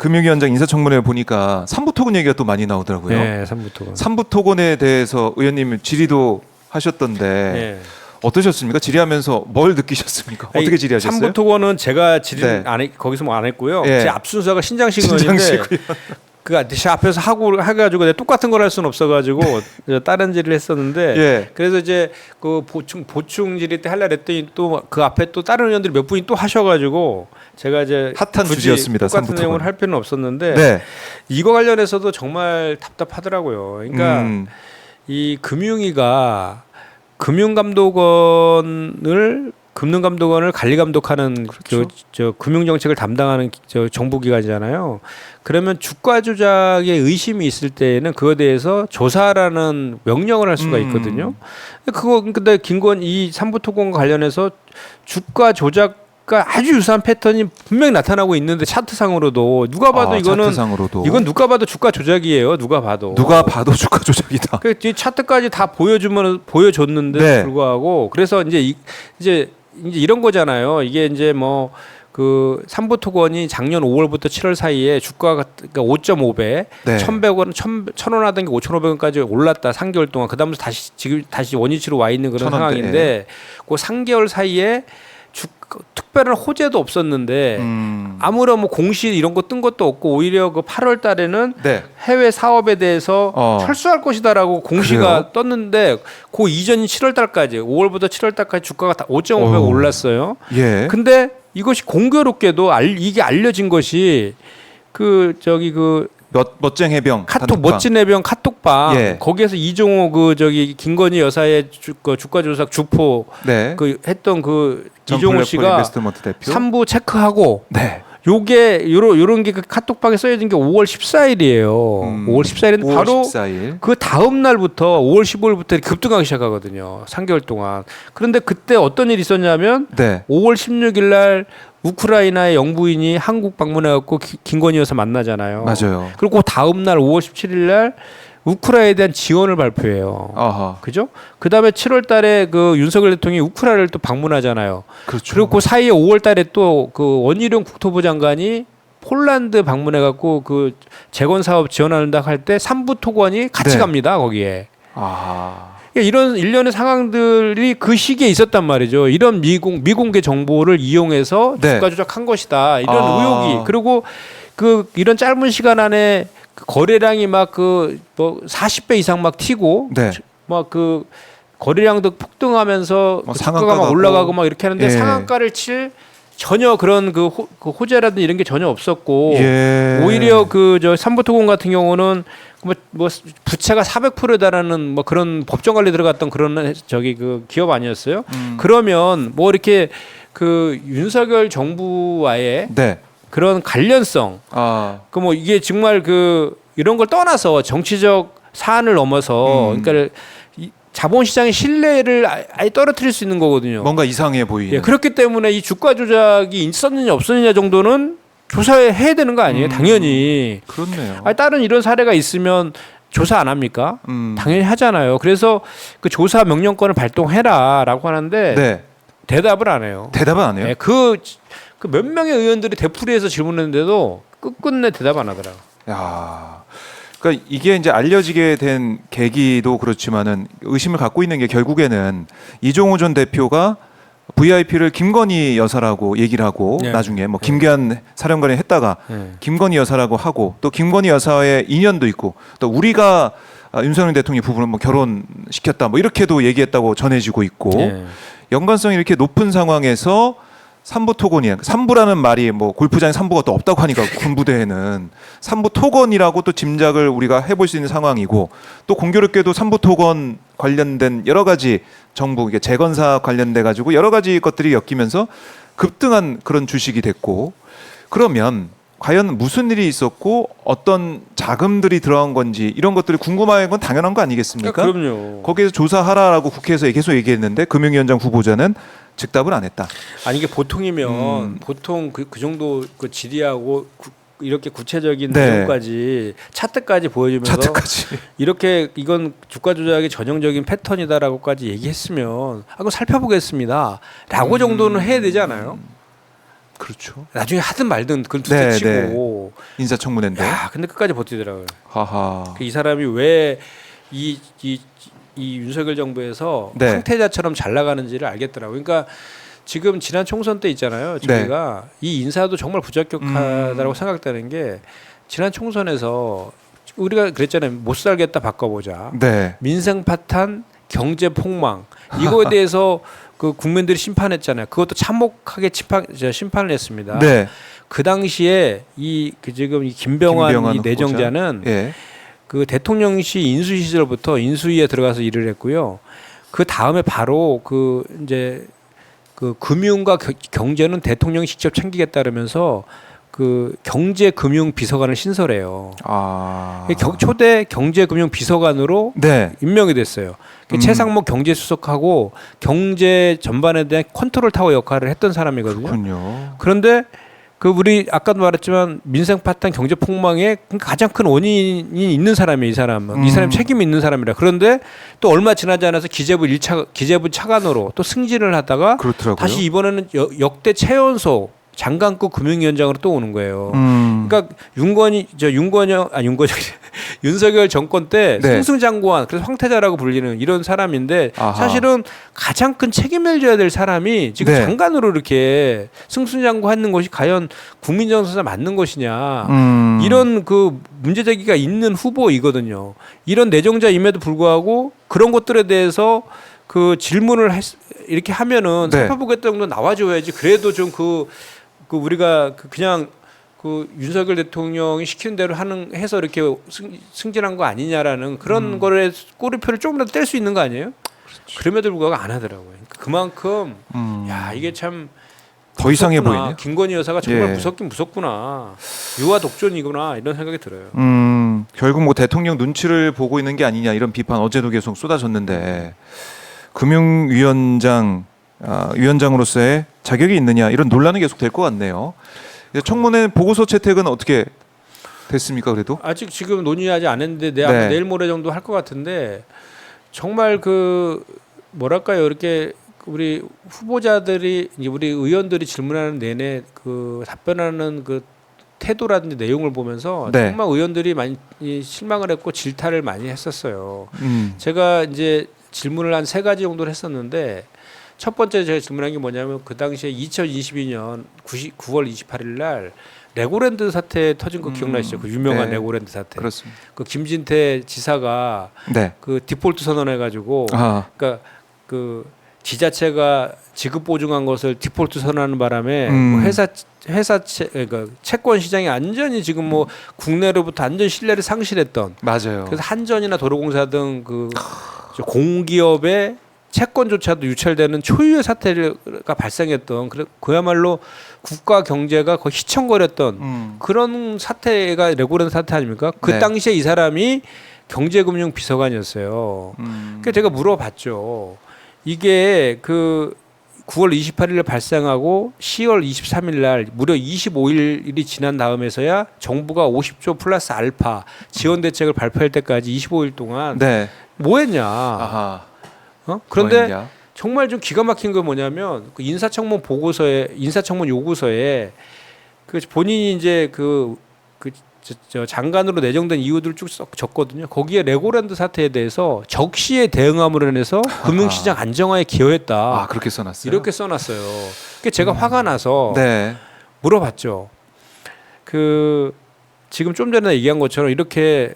금융위원장 인사청문회 보니까 삼부토건 얘기가 또 많이 나오더라고요. 네, 삼부토건. 삼부토건에 대해서 의원님 질의도 하셨던데 네. 어떠셨습니까? 질의하면서 뭘 느끼셨습니까? 어떻게 질의하셨어요? 삼부토건은 제가 질의 네. 안 해, 거기서 뭐 안 했고요. 예. 제 앞순서가 신장식 의원인데 그 제 앞에서 하고 해가지고 내가 똑같은 걸 할 수는 없어가지고 다른 질의를 했었는데 예. 그래서 이제 그 보충 질의 때 하려 했더니 또 그 앞에 또 다른 의원들이 몇 분이 또 하셔가지고 제가 이제 핫한 굳이 주제였습니다. 똑같은 삼부토건. 내용을 할 필요는 없었는데 네. 이거 관련해서도 정말 답답하더라고요. 그러니까 이 금융위가 금융감독원을 관리 감독하는 그렇죠. 저 금융 정책을 담당하는 저 정부기관이잖아요. 그러면 주가 조작에 의심이 있을 때에는 그거에 대해서 조사라는 명령을 할 수가 있거든요. 근데 김건 이 삼부토건 관련해서 주가 조작과 아주 유사한 패턴이 분명히 나타나고 있는데 차트상으로도 누가 봐도 이건 누가 봐도 주가 조작이에요. 누가 봐도 주가 조작이다. 그 차트까지 다 보여줬는데 네. 불구하고 그래서 이제 이런 거잖아요. 이게 이제 뭐 그 삼부토건이 작년 5월부터 7월 사이에 주가가 그러니까 5.5배, 네. 1,100원, 1,000원 하던 게 5,500원까지 올랐다. 3개월 동안. 그다음부터 지금 다시 원위치로 와 있는 그런 1,000원대. 상황인데 그 3개월 사이에 특별한 호재도 없었는데 아무런 뭐 공시 이런 거 뜬 것도 없고 오히려 그 8월 달에는 네. 해외 사업에 대해서 철수할 것이다라고 공시가 그래요? 떴는데 그 이전인 7월 달까지 5월부터 7월 달까지 주가가 다 5.5배 올랐어요. 예. 근데 이것이 공교롭게도 이게 알려진 것이 그 멋쟁 해병 카톡 단톡방. 멋진 해병 카톡방 예. 거기에서 이종호 김건희 여사의 주가 조작 주포 네. 그 했던 그 전 이종호 블랙홀 씨가 인베스트먼트 대표. 3부 체크하고 네. 요게 요런 게 그 카톡방에 써진 게 5월 14일이에요. 5월 14일인데 5월 바로 14일. 그 다음 날부터 5월 15일부터 급등하기 시작하거든요. 3개월 동안. 그런데 그때 어떤 일이 있었냐면 네. 5월 16일 날 우크라이나의 영부인이 한국 방문해 갖고 김건희 여사 만나잖아요. 맞아요. 그리고 그 다음 날 5월 17일 날 우크라이나에 대한 지원을 발표해요. 아하. 그죠? 그다음에 7월 달에 그 윤석열 대통령이 우크라이나를 또 방문하잖아요. 그렇죠. 그리고 그 사이에 5월 달에 또 그 원희룡 국토부 장관이 폴란드 방문해 갖고 그 재건 사업 지원한다 할 때 삼부토건이 같이 네. 갑니다. 거기에. 아. 이런 일련의 상황들이 그 시기에 있었단 말이죠. 이런 미공개 정보를 이용해서 네. 주가 조작한 것이다. 이런 의혹이. 그리고 그 이런 짧은 시간 안에 그 거래량이 막 그 뭐 40배 이상 막 튀고 네. 막 그 거래량도 폭등하면서 뭐 그 주가가 상한가 막 올라가고 막 이렇게 하는데 예. 상한가를 칠 전혀 그런 그 호재라든지 이런 게 전혀 없었고 예. 오히려 그 저 삼부토건 같은 경우는 뭐 부채가 400%다라는 뭐 그런 법정 관리 들어갔던 그런 저기 그 기업 아니었어요? 그러면 뭐 이렇게 그 윤석열 정부와의 네. 그런 관련성 그 뭐 이게 정말 그 이런 걸 떠나서 정치적 사안을 넘어서 그러니까 자본시장의 신뢰를 아예 떨어뜨릴 수 있는 거거든요. 뭔가 이상해 보이는. 예, 그렇기 때문에 이 주가 조작이 있었느냐 없었느냐 정도는 조사해야 되는 거 아니에요? 당연히. 그렇네요. 아니, 다른 이런 사례가 있으면 조사 안 합니까? 당연히 하잖아요. 그래서 그 조사 명령권을 발동해라라고 하는데 네. 대답을 안 해요. 대답은 안 해요? 네, 그 몇 명의 의원들이 되풀이해서 질문했는데도 끝끝내 대답 안 하더라고요. 야. 그러니까 이게 이제 알려지게 된 계기도 그렇지만은 의심을 갖고 있는 게 결국에는 이종호 전 대표가 VIP를 김건희 여사라고 얘기를 하고 네. 나중에 뭐 김계한 사령관이 했다가 김건희 여사라고 하고 또 김건희 여사의 인연도 있고 또 우리가 윤석열 대통령 부부는 뭐 결혼시켰다 뭐 이렇게도 얘기했다고 전해지고 있고 연관성이 이렇게 높은 상황에서 삼부토건이 삼부라는 말이 뭐 골프장에 삼부가 또 없다고 하니까 군부대에는 삼부토건이라고 또 짐작을 우리가 해볼 수 있는 상황이고 또 공교롭게도 삼부토건 관련된 여러 가지 정부 이게 재건사 관련돼 가지고 여러 가지 것들이 엮이면서 급등한 그런 주식이 됐고 그러면 과연 무슨 일이 있었고 어떤 자금들이 들어간 건지 이런 것들이 궁금한 건 당연한 거 아니겠습니까? 그럼요. 거기에서 조사하라라고 국회에서 계속 얘기했는데 금융위원장 후보자는 즉답을 안 했다. 아니 이게 보통이면 보통 그 정도 그 질의하고 이렇게 구체적인 내용까지 차트까지 보여주면서 이렇게 이건 주가 조작의 전형적인 패턴이다라고까지 얘기했으면 그럼 살펴보겠습니다라고 정도는 해야 되지 않아요? 그렇죠. 나중에 하든 말든 그건 둘째 네, 치고. 인사청문회인데. 야, 근데 끝까지 버티더라고요. 하하. 이 사람이 왜 이 윤석열 정부에서 네. 황태자처럼 잘 나가는지를 알겠더라고요. 그러니까 지금 지난 총선 때 있잖아요. 저희가 이 인사도 정말 부적격하다고 생각되는 게 지난 총선에서 우리가 그랬잖아요. 못 살겠다 바꿔보자. 네. 민생 파탄, 경제 폭망 이거에 대해서 그 국민들이 심판했잖아요. 그것도 참혹하게 심판을 했습니다. 네. 그 당시에 지금 이 김병완 이 내정자는 예. 그 대통령실 인수 시절부터 인수위에 들어가서 일을 했고요. 그 다음에 바로 그 이제 그 금융과 경제는 대통령이 직접 챙기겠다 그러면서 그 경제금융비서관을 신설해요. 아. 초대 경제금융비서관으로 네. 임명이 됐어요. 최상목 경제수석하고 경제 전반에 대한 컨트롤 타워 역할을 했던 사람이거든요. 그렇군요. 그런데 그 우리 아까도 말했지만 민생 파탄 경제 폭망에 가장 큰 원인이 있는 사람이 이 사람은 이 사람 책임이 있는 사람이라. 그런데 또 얼마 지나지 않아서 기재부 차관으로 또 승진을 하다가 그렇더라고요. 다시 이번에는 역대 최연소 장관급 금융위원장으로 또 오는 거예요. 그러니까 윤석열 정권 때 네. 승승장구한 그래서 황태자라고 불리는 이런 사람인데 아하. 사실은 가장 큰 책임을 져야 될 사람이 지금 네. 장관으로 이렇게 승승장구하는 것이 과연 국민정서에 맞는 것이냐 이런 그 문제 제기가 있는 후보이거든요. 이런 내정자임에도 불구하고 그런 것들에 대해서 그 질문을 이렇게 하면은 네. 살펴보겠다 정도 나와줘야지. 그래도 좀 그 우리가 그냥 그 윤석열 대통령이 시키는 대로 해서 이렇게 승진한 거 아니냐라는 그런 거를 꼬리표를 조금이라도 뗄 수 있는 거 아니에요? 그렇죠. 그럼에도 불구하고 안 하더라고요. 그만큼 야 이게 참 더 이상해 보이네. 김건희 여사가 정말 예. 무섭긴 무섭구나. 유아 독존이구나 이런 생각이 들어요. 결국 뭐 대통령 눈치를 보고 있는 게 아니냐 이런 비판 어제도 계속 쏟아졌는데 금융위원장 위원장으로서의 자격이 있느냐 이런 논란은 계속 될 것 같네요. 이제 청문회 보고서 채택은 어떻게 됐습니까? 그래도 아직 지금 논의하지 않았는데 네. 내일 모레 정도 할 것 같은데 정말 그 뭐랄까요 이렇게 우리 후보자들이 우리 의원들이 질문하는 내내 그 답변하는 그 태도라든지 내용을 보면서 네. 정말 의원들이 많이 실망을 했고 질타를 많이 했었어요. 음. 제가 이제 질문을 한 3가지 정도를 했었는데 첫 번째 제가 질문한 게 뭐냐면 그 당시에 2022년 9월 28일 날 레고랜드 사태 터진 거 기억나시죠? 그 유명한 네. 레고랜드 사태. 그렇습니다. 그 김진태 지사가 네. 그 디폴트 선언해가지고 아. 그러니까 그 지자체가 지급 보증한 것을 디폴트 선언하는 바람에 뭐 그러니까 채권 시장이 완전히 지금 뭐 국내로부터 완전 신뢰를 상실했던 맞아요. 그래서 한전이나 도로공사 등 그 공기업의 채권조차도 유찰되는 초유의 사태가 발생했던 그야말로 국가 경제가 거의 휘청거렸던 그런 사태가 레고랜드 사태 아닙니까? 그 네. 당시에 이 사람이 경제금융 비서관이었어요. 그러니까 제가 물어봤죠. 이게 그 9월 28일에 발생하고 10월 23일 날 무려 25일이 지난 다음에서야 정부가 50조 플러스 알파 지원 대책을 발표할 때까지 25일 동안 네. 뭐 했냐. 아하. 그런데 뭐했냐? 정말 좀 기가 막힌 건 뭐냐면 그 인사청문 요구서에 그 본인이 이제 저 장관으로 내정된 이유들을 쭉 적거든요. 거기에 레고랜드 사태에 대해서 적시에 대응함으로 인해서 금융시장 안정화에 기여했다. 아 그렇게 써놨어요. 이렇게 써놨어요. 그러니까 제가 화가 나서 네. 물어봤죠. 그 지금 좀 전에 얘기한 것처럼 이렇게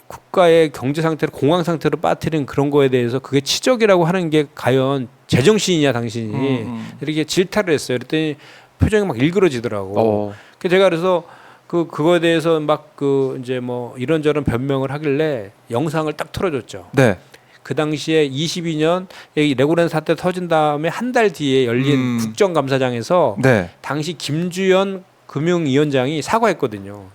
국가의 경제 상태를 공황 상태로 빠뜨린 그런 거에 대해서 그게 치적이라고 하는 게 과연 제정신이냐 당신이 이렇게 질타를 했어요. 그랬더니 표정이 막 일그러지더라고. 제가 그래서 그거에 대해서 막 이제 뭐 이런저런 변명을 하길래 영상을 딱 틀어줬죠. 네. 그 당시에 22년 레고랜드 사태 터진 다음에 한 달 뒤에 열린 국정감사장에서 네. 당시 김주연 금융위원장이 사과했거든요.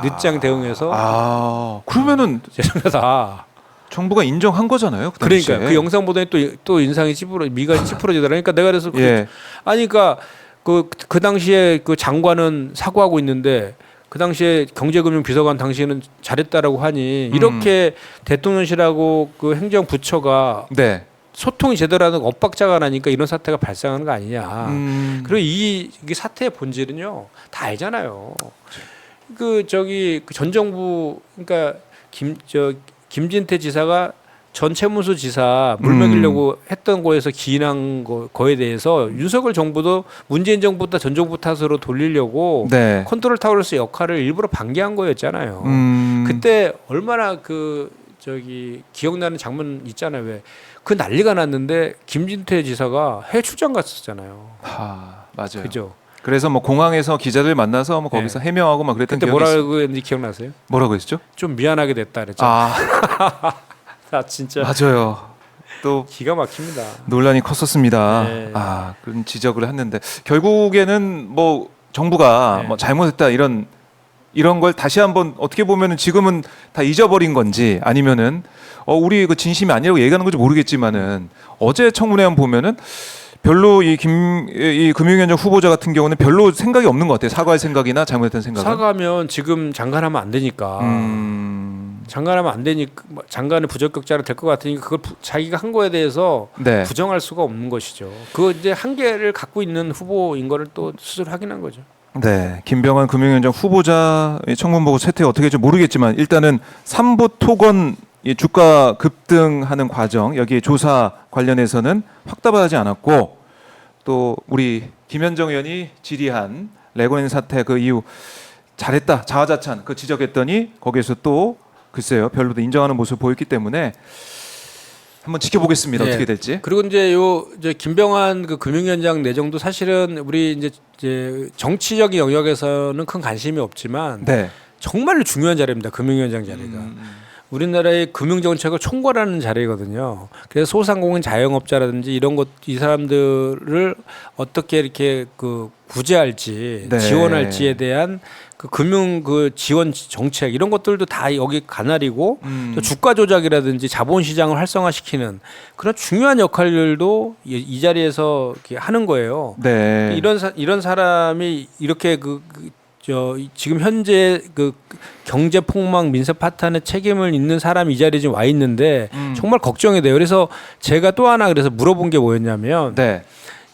늦장 대응해서. 그러면은 죄송하다. 정부가 인정한 거잖아요. 그 당시에. 그러니까 그 영상 보더니 또 인상이 미간이 찌푸러지더라고요. 그러니까 내가 그래서 예. 아니 그러니까 그 당시에 그 장관은 사과하고 있는데 그 당시에 경제금융 비서관 당시에는 잘했다라고 하니 이렇게 대통령실하고 그 행정부처가 네. 소통이 제대로 하는 엇박자가 나니까 이런 사태가 발생하는 거 아니냐. 그리고 이게 사태의 본질은요 다 알잖아요. 그 전 정부 그러니까 김진태 지사가 전 최문수 지사 물 먹이려고 했던 거에서 기인한 거에 대해서 윤석열 정부도 문재인 정부보다 전 정부 탓으로 돌리려고 네. 컨트롤 타워로서 역할을 일부러 방기한 거였잖아요. 그때 얼마나 기억나는 장면 있잖아요. 왜 그 난리가 났는데 김진태 지사가 해외 출장 갔었잖아요. 맞아요. 그죠? 그래서 뭐 공항에서 기자들 만나서 뭐 거기서 해명하고 막 그랬던 그때 기억이 뭐라고 했는지 기억나세요? 뭐라고 했죠? 좀 미안하게 됐다 그랬죠. 진짜 맞아요. 또 기가 막힙니다. 논란이 컸었습니다. 네. 그런 지적을 했는데 결국에는 뭐 정부가 네. 뭐 잘못했다 이런 걸 다시 한번 어떻게 보면은 지금은 다 잊어버린 건지 아니면은 우리 그 진심이 아니라고 얘기하는 건지 모르겠지만은 어제 청문회만 보면은 별로 이 금융위원장 후보자 같은 경우는 별로 생각이 없는 것 같아요. 사과할 생각이나 잘못했던 생각은. 사과하면 지금 장관하면 안 되니까. 장관하면 안 되니까 장관의 부적격자는 될 것 같으니까 그걸 자기가 한 거에 대해서 네. 부정할 수가 없는 것이죠. 그 이제 한계를 갖고 있는 후보인 거를 또 스스로 확인한 거죠. 네, 김병완 금융위원장 후보자 청문 보고 채택 어떻게 될지 모르겠지만 일단은 삼부 토건 이 주가 급등하는 과정 여기 조사 관련해서는 확답하지 않았고 또 우리 김현정 의원이 질의한 레고랜드 사태 그 이후 잘했다 자화자찬 그 지적했더니 거기에서 또 글쎄요 별로도 인정하는 모습을 보였기 때문에 한번 지켜보겠습니다. 네. 어떻게 될지. 그리고 이제 김병완 그 금융위원장 내정도 사실은 우리 이제 정치적인 영역에서는 큰 관심이 없지만 네. 정말로 중요한 자리입니다. 금융위원장 자리가. 우리나라의 금융 정책을 총괄하는 자리거든요. 그래서 소상공인 자영업자라든지 이런 이 사람들을 어떻게 이렇게 그 구제할지 네. 지원할지에 대한 그 금융 그 지원 정책 이런 것들도 다 여기 가날이고 또 주가 조작이라든지 자본 시장을 활성화시키는 그런 중요한 역할들도 이 자리에서 이렇게 하는 거예요. 네. 이런 사람이 이렇게 지금 현재 그 경제 폭망 민생 파탄의 책임을 있는 사람이 이 자리에 지금 와 있는데 정말 걱정이 돼요. 그래서 제가 또 하나 그래서 물어본 게 뭐였냐면 네.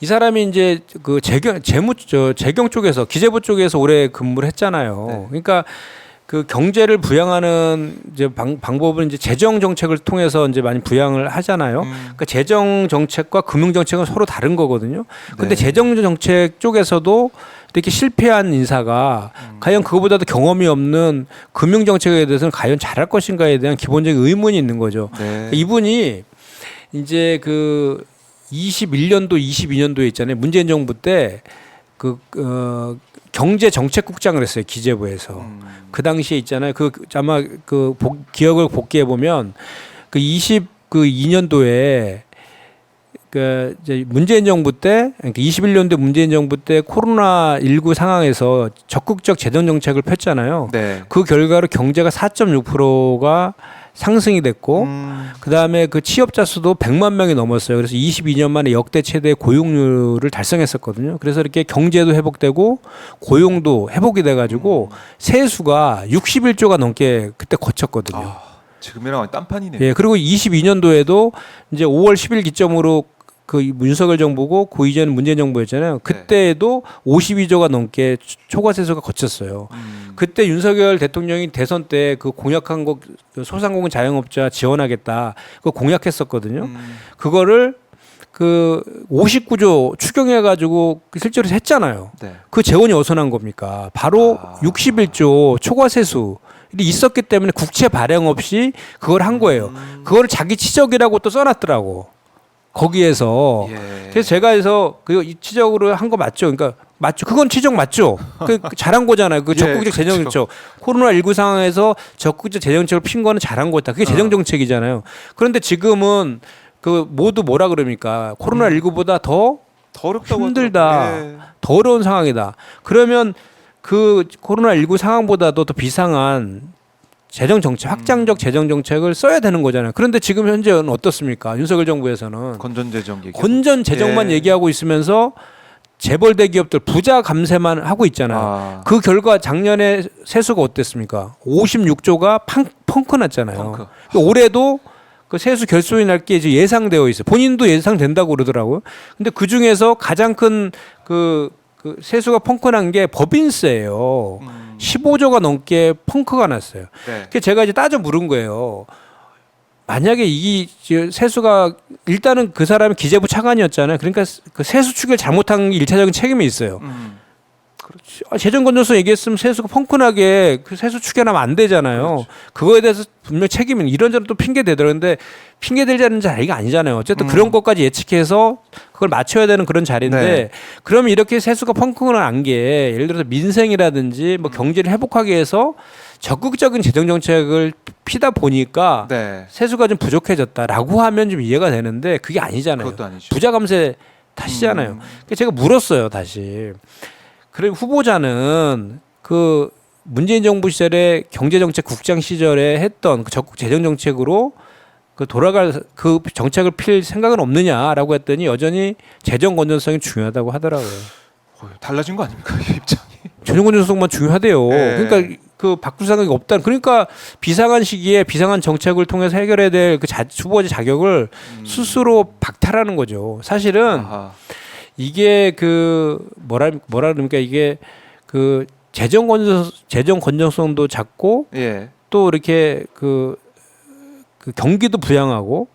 이 사람이 이제 그 재경 쪽에서 기재부 쪽에서 오래 근무를 했잖아요. 네. 그러니까 그 경제를 부양하는 이제 방법은 이제 재정 정책을 통해서 이제 많이 부양을 하잖아요. 그러니까 재정 정책과 금융 정책은 서로 다른 거거든요. 근데 네. 재정 정책 쪽에서도 이렇게 실패한 인사가 과연 그거보다도 경험이 없는 금융 정책에 대해서는 과연 잘할 것인가에 대한 기본적인 의문이 있는 거죠. 네. 이분이 이제 그 21년도, 22년도에 있잖아요. 문재인 정부 때 경제정책국장을 했어요. 기재부에서. 그 당시에 있잖아요. 아마 기억을 복귀해 보면 그 22년도에 그 이제 문재인 정부 때, 그러니까 21년도 문재인 정부 때 코로나19 상황에서 적극적 재정 정책을 폈잖아요. 네. 그 결과로 경제가 4.6%가 상승이 됐고, 그 다음에 그 취업자 수도 100만 명이 넘었어요. 그래서 22년 만에 역대 최대 고용률을 달성했었거든요. 그래서 이렇게 경제도 회복되고 고용도 회복이 돼가지고 세수가 61조가 넘게 그때 거쳤거든요. 지금이랑 딴판이네요. 예, 그리고 22년도에도 이제 5월 10일 기점으로 그 윤석열 정부고 그 이전은 문재인 정부였잖아요. 그때에도 52조가 넘게 초과 세수가 거쳤어요. 그때 윤석열 대통령이 대선 때 그 공약한 거 소상공인 자영업자 지원하겠다. 그거 공약했었거든요. 그거를 그 59조 추경해 가지고 실제로 했잖아요. 네. 그 재원이 어디서 난 겁니까? 바로 61조 초과 세수 있었기 때문에 국채 발행 없이 그걸 한 거예요. 그거를 자기 치적이라고 또 써놨더라고. 거기에서. 예. 그래서 제가 해서 그 치적으로 한 거 맞죠? 그러니까 맞죠. 그건 치적 맞죠? 그 잘한 거잖아요. 그 적극적 재정 정책. 코로나19 상황에서 적극적 재정 정책을 핀 거는 잘한 거다. 그게 재정 정책이잖아요. 그런데 지금은 그 모두 뭐라 그럽니까? 코로나19보다 더 어렵다고 힘들다. 예. 더 어려운 상황이다. 그러면 그 코로나19 상황보다도 더 비상한 재정 정책, 확장적 재정 정책을 써야 되는 거잖아요. 그런데 지금 현재는 어떻습니까? 윤석열 정부에서는 건전 재정 얘기. 건전 재정만 얘기하고 있으면서 재벌 대기업들 부자 감세만 하고 있잖아요. 그 결과 작년에 세수가 어땠습니까? 56조가 펑크 났잖아요. 올해도 그 세수 결손이 날 게 이제 예상되어 있어요. 본인도 예상된다고 그러더라고요. 근데 그 중에서 가장 큰 그 세수가 펑크난 게 법인세예요. 15조가 넘게 펑크가 났어요. 네. 그래서 제가 이제 따져 물은 거예요. 만약에 이 세수가 일단은 그 사람이 기재부 차관이었잖아요. 그러니까 그 세수 추계를 잘못한 게 일차적인 책임이 있어요. 재정건전성 얘기했으면 세수가 펑크나게 그 세수 추계하면 안 되잖아요. 그렇죠. 그거에 대해서 분명 책임은 이런저런 또 핑계 대더라고요. 근데 핑계 대자는 자리가 아니잖아요. 어쨌든 그런 것까지 예측해서 그걸 맞춰야 되는 그런 자리인데 네. 그러면 이렇게 세수가 펑크난 게 예를 들어서 민생이라든지 뭐 경제를 회복하기 위해서 적극적인 재정 정책을 피다 보니까 네. 세수가 좀 부족해졌다라고 하면 좀 이해가 되는데 그게 아니잖아요. 그것도 아니죠. 부자 감세 탓이잖아요. 그래서 제가 물었어요, 다시. 그래 후보자는 그 문재인 정부 시절에 경제정책국장 시절에 했던 그 적극 재정 정책으로 그 돌아갈 그 정책을 필 생각은 없느냐라고 했더니 여전히 재정 건전성이 중요하다고 하더라고요. 달라진 거 아닙니까? 이 입장이. 재정 건전성만 중요하대요. 네. 그러니까 그 바꿀 생각이 없다. 그러니까 비상한 시기에 비상한 정책을 통해서 해결해야 될 그 후보자 자격을 스스로 박탈하는 거죠. 사실은 아하. 이게 그 뭐라 그럽니까 이게 그 재정 건전성도 작고 예. 또 이렇게 그 경기도 부양하고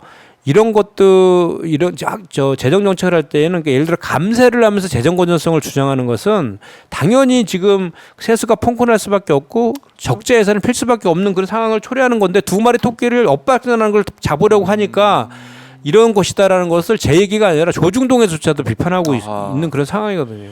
이런 것도 이런 저 재정 정책을 할 때에는 그러니까 예를 들어 감세를 하면서 재정 건전성을 주장하는 것은 당연히 지금 세수가 펑크날 수밖에 없고 적재 예산을 필 수밖에 없는 그런 상황을 초래하는 건데 두 마리 토끼를 엇박자는 걸 잡으려고 하니까 이런 것이다라는 것을 제 얘기가 아니라 조중동에조차도 비판하고 아하. 있는 그런 상황이거든요.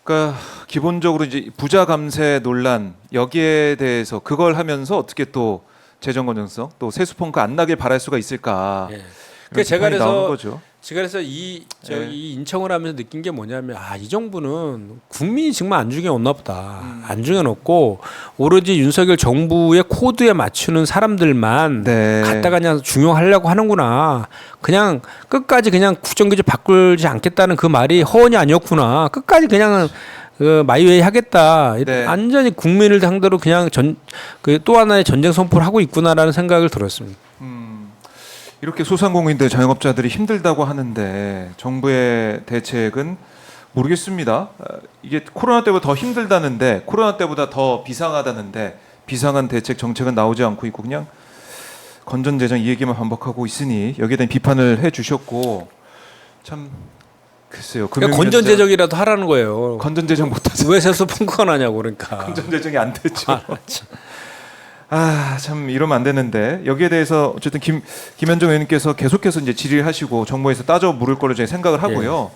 그러니까 기본적으로 이제 부자 감세 논란 여기에 대해서 그걸 하면서 어떻게 또 재정 건전성 또 세수 펑크 안 나길 바랄 수가 있을까? 예. 이런 그러니까 제가 비판이 나오는 그래서 거죠. 제가 그래서 이 인청을 하면서 느낀 게 뭐냐면 이 정부는 국민이 정말 안중에 없나 보다. 안중에 없고 오로지 윤석열 정부의 코드에 맞추는 사람들만 네. 갖다가 그냥 중용하려고 하는구나. 그냥 끝까지 그냥 국정기조 바꾸지 않겠다는 그 말이 허언이 아니었구나. 끝까지 그냥 그 마이웨이 하겠다. 네. 완전히 국민을 상대로 그냥 또 하나의 전쟁 선포를 하고 있구나라는 생각을 들었습니다. 이렇게 소상공인들 자영업자들이 힘들다고 하는데 정부의 대책은 모르겠습니다. 이게 코로나 때보다 더 힘들다는데 코로나 때보다 더 비상하다는데 비상한 대책 정책은 나오지 않고 있고 그냥 건전재정 이 얘기만 반복하고 있으니 여기에 대한 비판을 해주셨고 참 글쎄요. 그러니까 건전재정이라도 하라는 거예요. 건전재정 못하죠. 왜 세수 펑크가 나냐고 그러니까. 건전재정이 안 되죠. 참 이러면 안 되는데 여기에 대해서 어쨌든 김현정 의원님께서 계속해서 이제 질의하시고 정부에서 따져 물을 걸로 저희 생각을 하고요.